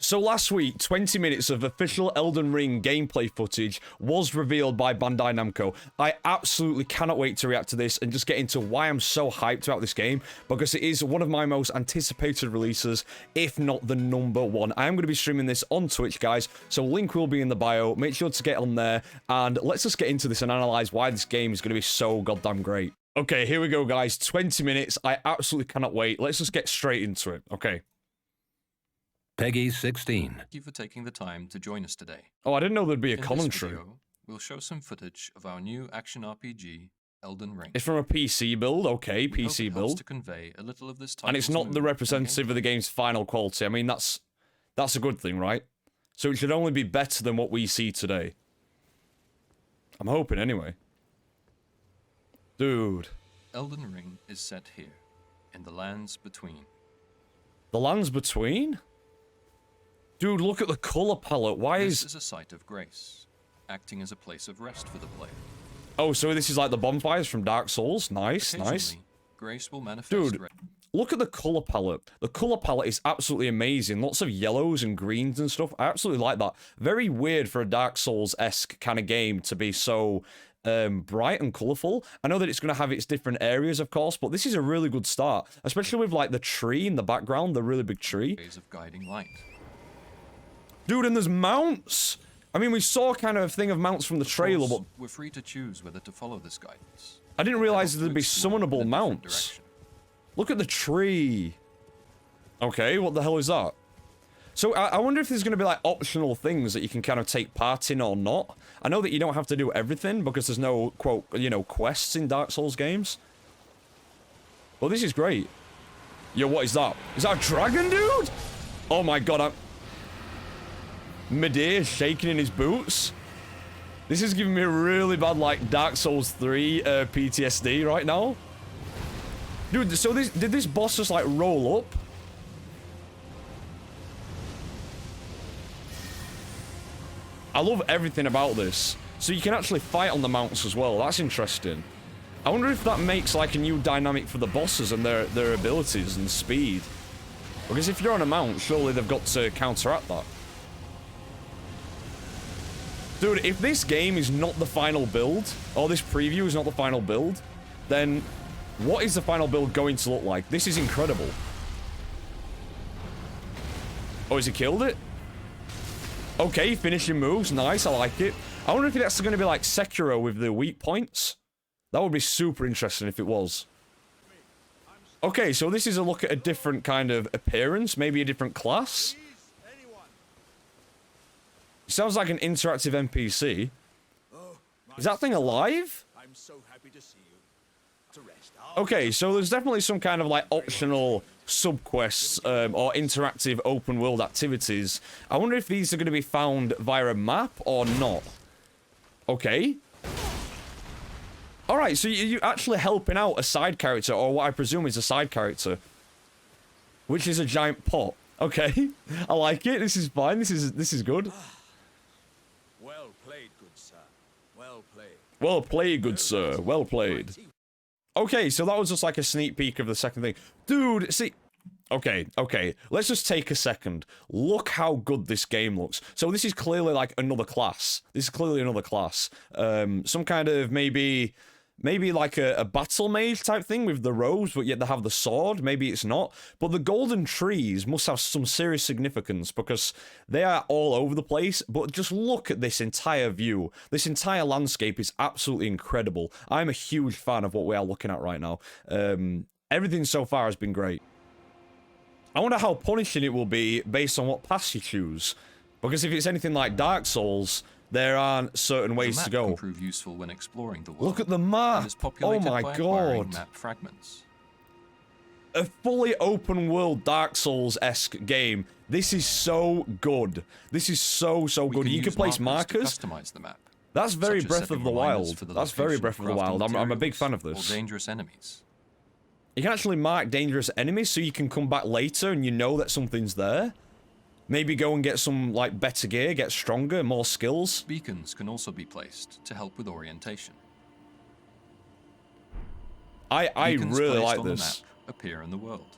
So last week, 20 minutes of official Elden Ring gameplay footage was revealed by Bandai Namco. I absolutely cannot wait to react to this and just get into why I'm so hyped about this game, because it is one of my most anticipated releases, if not the #1. I am going to be streaming this on Twitch, guys, so link will be in the bio. Make sure to get on there, and let's just get into this and analyze why this game is going to be so goddamn great. Okay, here we go, guys. 20 minutes. I absolutely cannot wait. Let's just get straight into it. Okay. Peggy 16. Thank you for taking the time to join us today. Oh, I didn't know there'd be a In this commentary. video, we'll show some footage of our new action RPG, Elden Ring. It's from a PC build, okay, We hope PC it helps build. to convey a little of this And it's title's not the mood representative of the game's final quality. I mean, that's a good thing, right? So it should only be better than what we see today. I'm hoping, anyway. Dude. Elden Ring is set here, in the lands between. The lands between? Dude, look at the color palette. Why This is... is a site of grace, acting as a place of rest for the player. Oh, so this is like the bonfires from Dark Souls? Nice, nice. Occasionally, grace will manifest. Dude, look at the color palette. The color palette is absolutely amazing. Lots of yellows and greens and stuff. I absolutely like that. Very weird for a Dark Souls-esque kind of game to be so bright and colorful. I know that it's going to have its different areas, of course, but this is a really good start, especially with like the tree in the background, the really big tree. Ways of guiding light. Dude, and there's mounts. I mean, we saw kind of a thing of mounts from the trailer, but we're free to choose whether to follow this guidance. I didn't realize Or there'd be to explore in a summonable different mounts. direction. Look at the tree. Okay, what the hell is that? So I wonder if there's going to be like optional things that you can kind of take part in or not. I know that you don't have to do everything because there's no, quote, you know, quests in Dark Souls games. Well, this is great. Yo, what is that? Is that a dragon, dude? Oh my god, Medea is shaking in his boots. This is giving me a really bad, like, Dark Souls 3 PTSD right now. Dude, so did this boss just, like, roll up? I love everything about this. So you can actually fight on the mounts as well. That's interesting. I wonder if that makes, like, a new dynamic for the bosses and their abilities and speed. Because if you're on a mount, surely they've got to counteract that. Dude, if this game is not the final build, or this preview is not the final build, then what is the final build going to look like? This is incredible. Oh, has he killed it? Okay, finishing moves. Nice, I like it. I wonder if that's going to be like Sekiro with the weak points. That would be super interesting if it was. Okay, so this is a look at a different kind of appearance, maybe a different class. Sounds like an interactive NPC. Is that thing alive? I'm so happy to see you. To rest. Okay, so there's definitely some kind of like optional subquests or interactive open world activities. I wonder if these are going to be found via a map or not. Okay. Alright, so you're actually helping out a side character, or what I presume is a side character. Which is a giant pot. Okay. I like it. This is fine. This is good. Well played, good sir. Well played. Well played, good sir. Well played. Okay, so that was just like a sneak peek of the second thing. Dude, see... Okay. Let's just take a second. Look how good this game looks. So this is clearly like another class. This is clearly another class. Some kind of maybe like a battle mage type thing with the robes, but yet they have the sword. Maybe it's not. But the golden trees must have some serious significance because they are all over the place. But just look at this entire view. This entire landscape is absolutely incredible. I'm a huge fan of what we are looking at right now. Everything so far has been great. I wonder how punishing it will be based on what path you choose. Because if it's anything like Dark Souls, there aren't certain ways to go. Can prove useful when exploring the world. Look at the map. Oh my god. Map fragments. A fully open world Dark Souls-esque game. This is so good. This is so good. You can place markers. To customize the map. That's very Such as Breath of setting the reminders Wild. for the That's very location Breath of the crafting Wild. I'm a big materials fan of this. Or dangerous enemies. You can actually mark dangerous enemies so you can come back later and you know that something's there. Maybe go and get some, like, better gear, get stronger, more skills. Beacons can also be placed to help with orientation. I Beacons really placed like on the this. map appear in the world.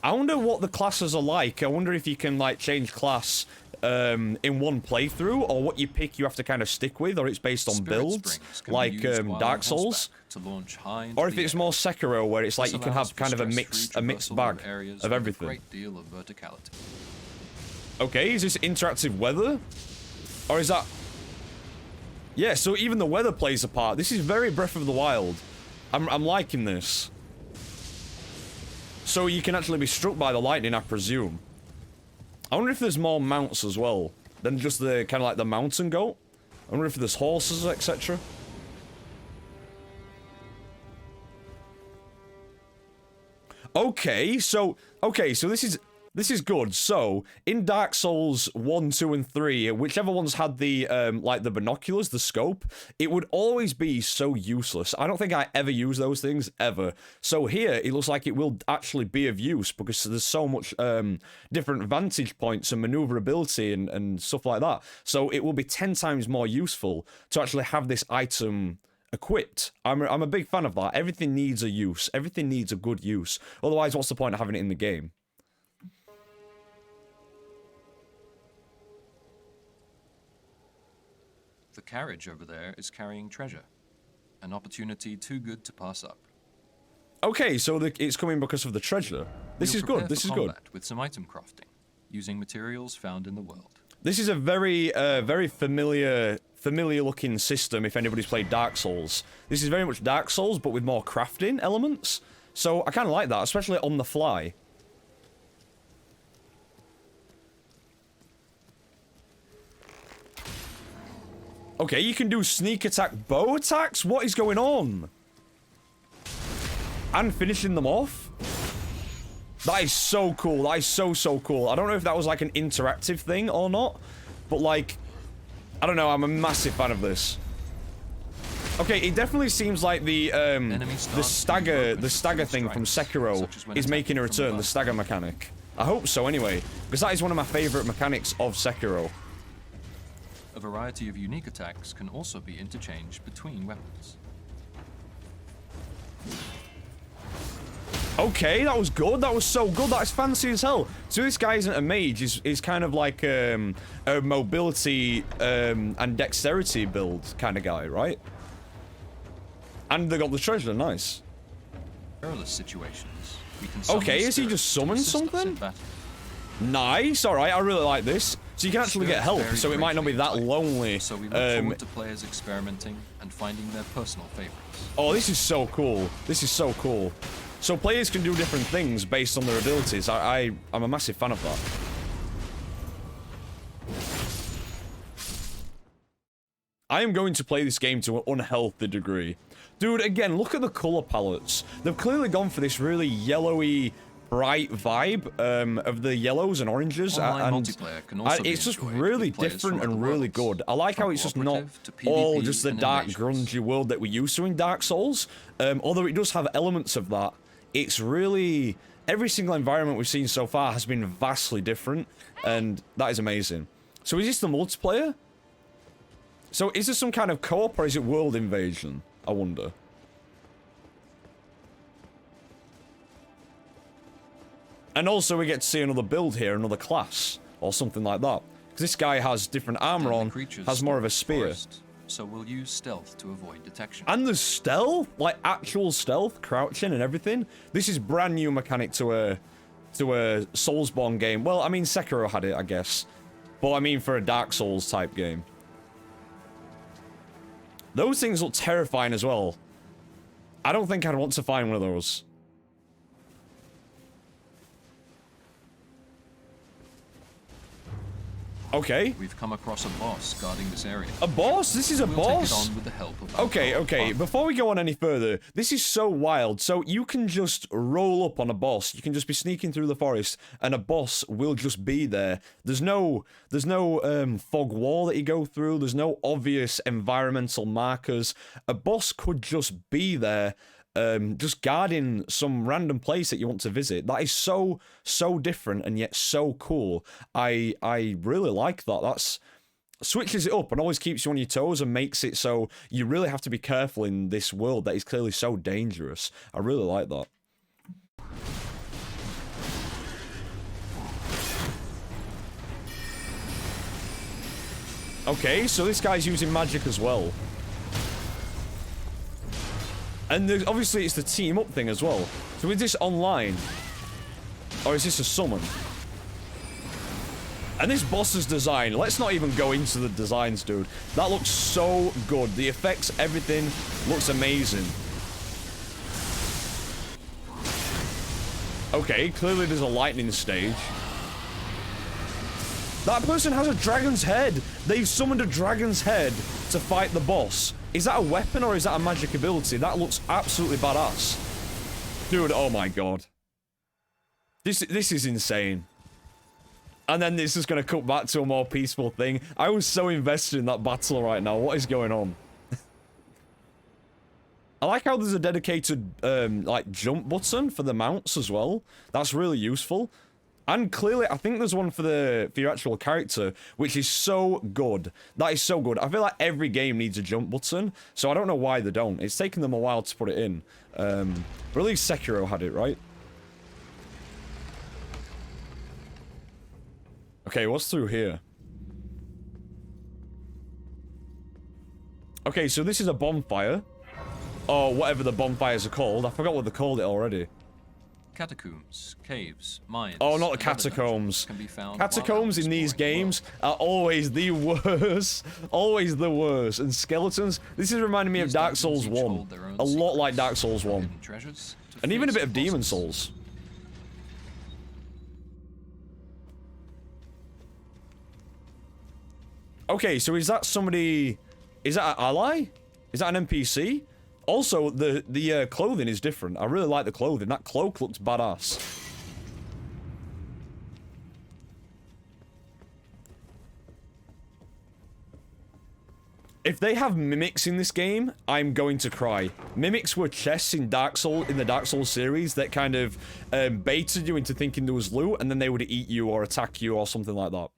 I wonder what the classes are like. I wonder if you can, like, change class in one playthrough, or what you pick you have to kind of stick with, or it's based on Spirit builds, springs can be like used while Dark on Souls, horseback to launch high into or if the it's air. more Sekiro, where it's like This you can allows have for kind of a stress-free mixed traversal bag areas of with everything. A great deal of verticality. Okay, is this interactive weather? Or is that... Yeah, so even the weather plays a part. This is very Breath of the Wild. I'm liking this. So you can actually be struck by the lightning, I presume. I wonder if there's more mounts as well than just the kind of like the mountain goat. I wonder if there's horses, etc. Okay, so this is good. So, in Dark Souls 1, 2, and 3, whichever ones had the, like, the binoculars, the scope, it would always be so useless. I don't think I ever use those things, ever. So here, it looks like it will actually be of use, because there's so much, different vantage points and maneuverability and stuff like that. So it will be 10 times more useful to actually have this item equipped. I'm a big fan of that. Everything needs a use. Everything needs a good use. Otherwise, what's the point of having it in the game? The carriage over there is carrying treasure. An opportunity too good to pass up. Okay, so it's coming because of the treasure. This You'll is prepare good. This for is good. combat with some item crafting, using materials found in the world. This is a very, very familiar-looking system. If anybody's played Dark Souls, this is very much Dark Souls, but with more crafting elements. So I kind of like that, especially on the fly. Okay, you can do sneak attack bow attacks? What is going on? And finishing them off? That is so cool. That is so cool. I don't know if that was like an interactive thing or not, but like, I don't know, I'm a massive fan of this. Okay, it definitely seems like the stagger thing from Sekiro is making a return, the stagger mechanic. I hope so anyway, because that is one of my favorite mechanics of Sekiro. A variety of unique attacks can also be interchanged between weapons. Okay, that was good. That was so good. That is fancy as hell. So this guy isn't a mage. Is kind of like a mobility and dexterity build kind of guy, right? And they got the treasure. Nice. Perilous situations. We can Okay, is he just summoned something? Nice. All right, I really like this. So you can actually get help. So it might not be that lonely. So we look forward to players experimenting and finding their personal favorites. Oh, this is so cool. This is so cool. So players can do different things based on their abilities. I'm a massive fan of that. I am going to play this game to an unhealthy degree. Dude, again, look at the color palettes. They've clearly gone for this really yellowy, bright vibe of the yellows and oranges. Multiplayer can also it's just really different and really good. I like how it's just not all just the dark, grungy world that we're used to in Dark Souls. Although it does have elements of that. It's really... Every single environment we've seen so far has been vastly different, and that is amazing. So is this the multiplayer? So is this some kind of co-op, or is it world invasion? I wonder. And also we get to see another build here, another class, or something like that. Because this guy has different armor on, has more of a spear. So we'll use stealth to avoid detection. And there's stealth? Like actual stealth, crouching and everything? This is brand new mechanic to a Soulsborne game. Well, I mean, Sekiro had it, I guess. But I mean for a Dark Souls type game. Those things look terrifying as well. I don't think I'd want to find one of those. Okay. We've come across a boss guarding this area. A boss? This is a boss? Take it on with the help of our Okay. Before we go on any further, this is so wild. So you can just roll up on a boss. You can just be sneaking through the forest, and a boss will just be there. There's no fog wall that you go through. There's no obvious environmental markers. A boss could just be there. Just guarding some random place that you want to visit. That is so different and yet so cool. I really like that. That's switches it up and always keeps you on your toes and makes it so you really have to be careful in this world that is clearly so dangerous. I really like that. Okay, so this guy's using magic as well. And obviously it's the team up thing as well. So is this online? Or is this a summon? And this boss's design, let's not even go into the designs, dude. That looks so good. The effects, everything looks amazing. Okay, clearly there's a lightning stage. That person has a dragon's head. They've summoned a dragon's head to fight the boss. Is that a weapon or is that a magic ability? That looks absolutely badass. Dude, oh my god. This is insane. And then this is going to cut back to a more peaceful thing. I was so invested in that battle right now. What is going on? I like how there's a dedicated, like, jump button for the mounts as well. That's really useful. And clearly, I think there's one for your actual character, which is so good. That is so good. I feel like every game needs a jump button, so I don't know why they don't. It's taken them a while to put it in. But at least Sekiro had it, right? Okay, what's through here? Okay, so this is a bonfire. Or whatever the bonfires are called. I forgot what they called it already. Catacombs, caves, mines. Oh, not the catacombs. Can be found Catacombs in these games are always the worst. Always the worst. And skeletons. This is reminding me of Dark Souls 1. A lot like Dark Souls 1. And even a bit of Demon Souls. Okay, so is that somebody... Is that an ally? Is that an NPC? Also, the clothing is different. I really like the clothing. That cloak looks badass. If they have mimics in this game, I'm going to cry. Mimics were chests in the Dark Souls series that kind of baited you into thinking there was loot, and then they would eat you or attack you or something like that.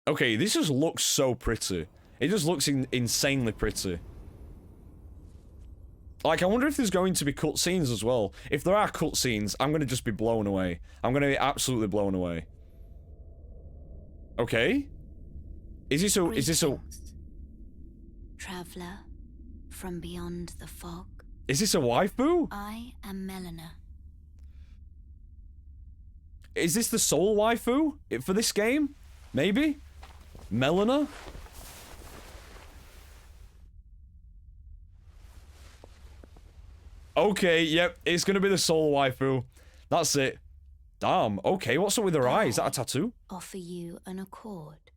Okay, this just looks so pretty. It just looks insanely pretty. Like, I wonder if there's going to be cutscenes as well. If there are cutscenes, I'm gonna just be blown away. I'm gonna be absolutely blown away. Okay. Is this a... Traveler from beyond the fog. Is this a waifu? I am Melina. Is this the soul waifu for this game? Maybe? Melina? Okay, yep, it's gonna be the soul waifu. That's it. Damn, okay, what's up with her eye? Is that a tattoo? Offer you an accord.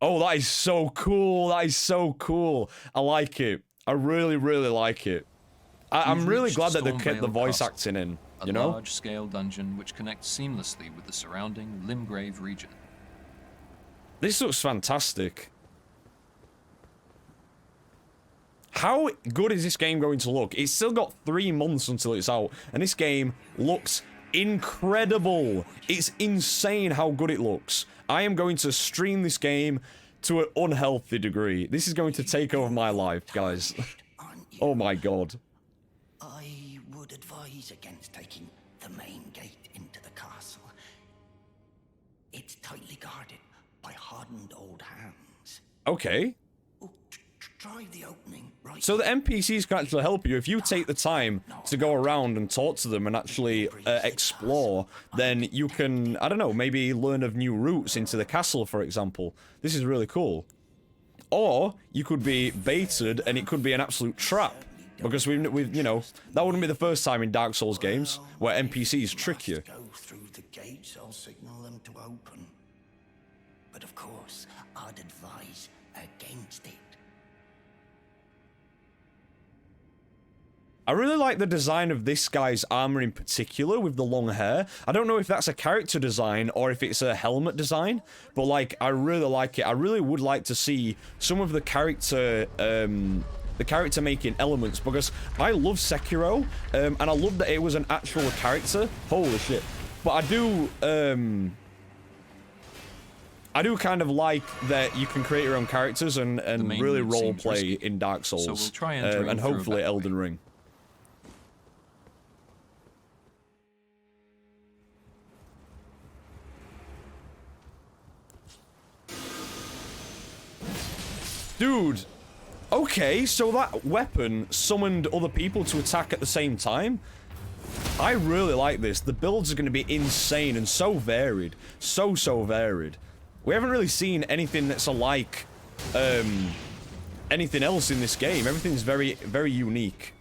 Oh, that is so cool. That is so cool. I like it. I really, really like it. I'm really glad that they kept the voice acting in, you know? A large-scale dungeon which connects seamlessly with the surrounding Limgrave region. This looks fantastic. How good is this game going to look? It's still got 3 months until it's out, and this game looks incredible. It's insane how good it looks. I am going to stream this game to an unhealthy degree. This is going to take over my life, guys. Oh my god. I would advise against taking the main gate into the castle. It's tightly guarded by hardened old hands. Okay. Oh, try the opening right. So the NPCs can actually help you. If you take the time to go around and talk to them and actually explore, then you can, I don't know, maybe learn of new routes into the castle, for example. This is really cool. Or you could be baited and it could be an absolute trap. Because we've you know, that wouldn't be the first time in Dark Souls games where NPCs trick you. Go through the gates, I'll signal them to open. But of course, I'd advise against it. I really like the design of this guy's armor in particular with the long hair. I don't know if that's a character design or if it's a helmet design, but like, I really like it. I really would like to see some of the character making elements, because I love Sekiro, and I love that it was an actual character. Holy shit. But I do kind of like that you can create your own characters and really roleplay in Dark Souls. So we'll try and and hopefully Elden Ring. Dude. Okay, so that weapon summoned other people to attack at the same time? I really like this. The builds are going to be insane and so varied. So varied. We haven't really seen anything that's alike anything else in this game. Everything's very unique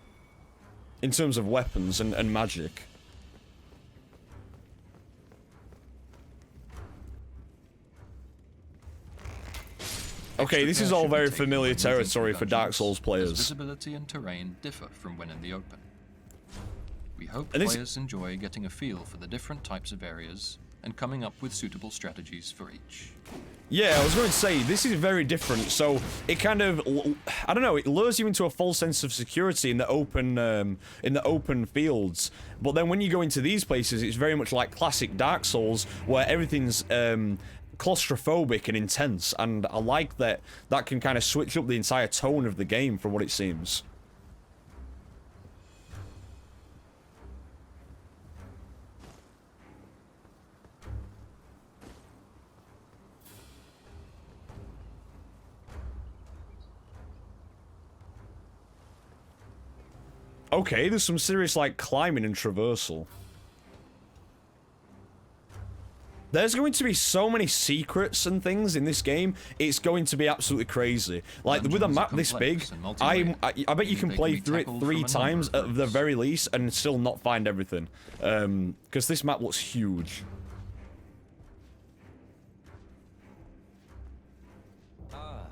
in terms of weapons and magic. Okay, this is all very familiar territory for Dark Souls players. Visibility and terrain differ from when in the open. We hope players enjoy getting a feel for the different types of areas and coming up with suitable strategies for each. Yeah, I was going to say, this is very different, so it kind of, I don't know, it lures you into a false sense of security in the open fields, but then when you go into these places, it's very much like classic Dark Souls, where everything's, claustrophobic and intense, and I like that can kind of switch up the entire tone of the game from what it seems. Okay, there's some serious, like, climbing and traversal. There's going to be so many secrets and things in this game, it's going to be absolutely crazy. Like, with a map this big, I bet you can play through it 3 times at the very least and still not find everything. Because this map looks huge. Ah,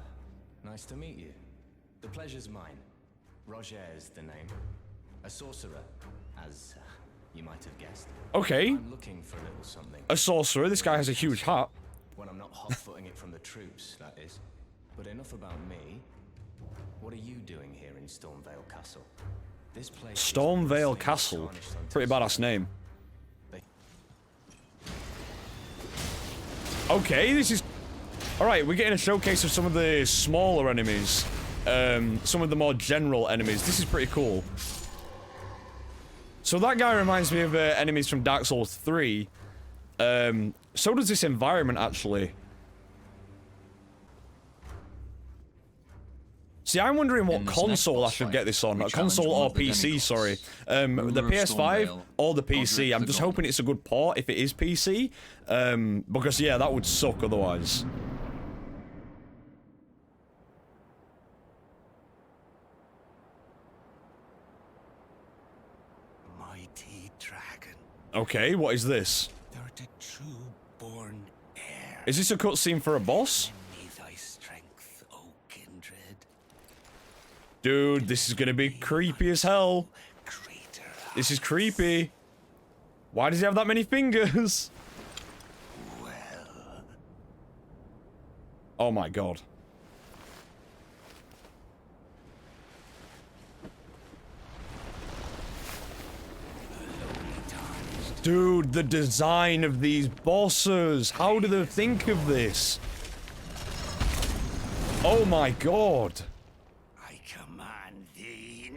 nice to meet you. The pleasure's mine. Roger is the name. A sorcerer, as you might have guessed. Okay. I'm looking for a little something. A sorcerer, this guy has a huge hat. When I'm not hot-footing it from the troops, that is. But enough about me. What are you doing here in Stormvale Castle? This place Stormvale Castle. Pretty badass name. Okay, this is... Alright, we're getting a showcase of some of the smaller enemies. Some of the more general enemies. This is pretty cool. So that guy reminds me of enemies from Dark Souls 3. So does this environment, actually. See, I'm wondering what console I should get this on. A console or PC, sorry. The PS5 or the PC. I'm just hoping it's a good port if it is PC. Because, yeah, that would suck otherwise. Okay, what is this? Thou art a true-born heir. Is this a cutscene for a boss? Thy strength, O kindred. Dude, this is gonna be creepy as hell. This is creepy. Why does he have that many fingers? Well. Oh my god. Dude, the design of these bosses. How do they think of this? Oh my god. I command thee.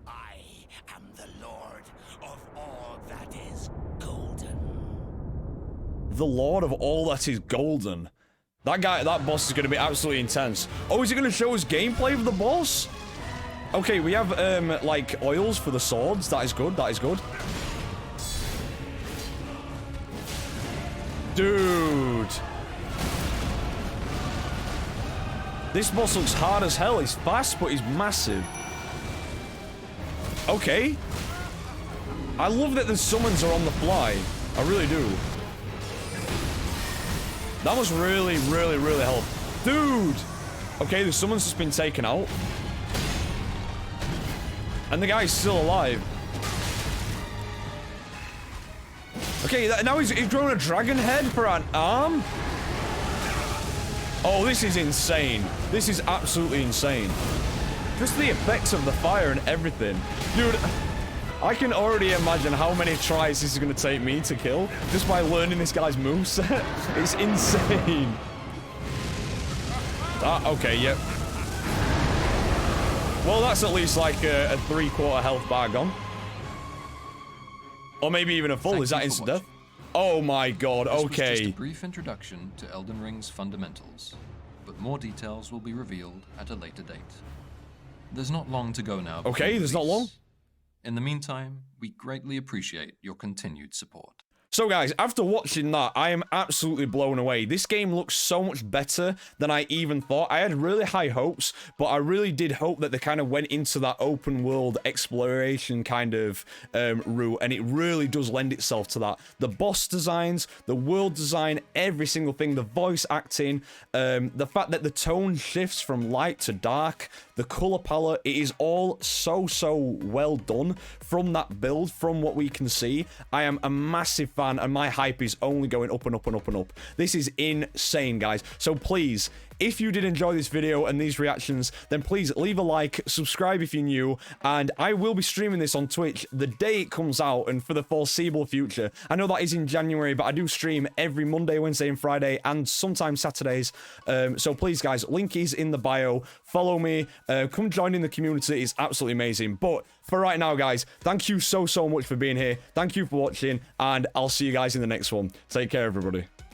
I am the Lord of all that is golden. The Lord of all that is golden. That boss is going to be absolutely intense. Oh, is he going to show us gameplay of the boss? Okay, we have, like, oils for the swords. That is good, that is good. Dude. This boss looks hard as hell. He's fast, but he's massive. Okay. I love that the summons are on the fly. I really do. That must really help. Dude! Okay, the summons has been taken out. And the guy's still alive. Okay, now he's grown a dragon head for an arm? Oh, this is insane. This is absolutely insane. Just the effects of the fire and everything. Dude, I can already imagine how many tries this is going to take me to kill just by learning this guy's moveset. It's insane. Ah, okay, yep. Well, that's at least like a 3/4 health bar gone. Or maybe even a full. Is that instant death? Oh my god, okay. This was just a brief introduction to Elden Ring's fundamentals. but more details will be revealed at a later date. There's not long to go now. Okay, there's not long. In the meantime, we greatly appreciate your continued support. So guys, after watching that, I am absolutely blown away. This game looks so much better than I even thought. I had really high hopes, but I really did hope that they kind of went into that open world exploration kind of route, and it really does lend itself to that. The boss designs, the world design, every single thing, the voice acting, the fact that the tone shifts from light to dark, the color palette, it is all so well done from that build, from what we can see. I am a massive fan, and my hype is only going up and up and up and up. This is insane, guys. So please, if you did enjoy this video and these reactions, then please leave a like, subscribe if you're new, and I will be streaming this on Twitch the day it comes out and for the foreseeable future. I know that is in January, but I do stream every Monday, Wednesday, and Friday, and sometimes Saturdays. So please, guys, link is in the bio. Follow me. Come join in the community. It's absolutely amazing. But for right now, guys, thank you so much for being here. Thank you for watching, and I'll see you guys in the next one. Take care, everybody.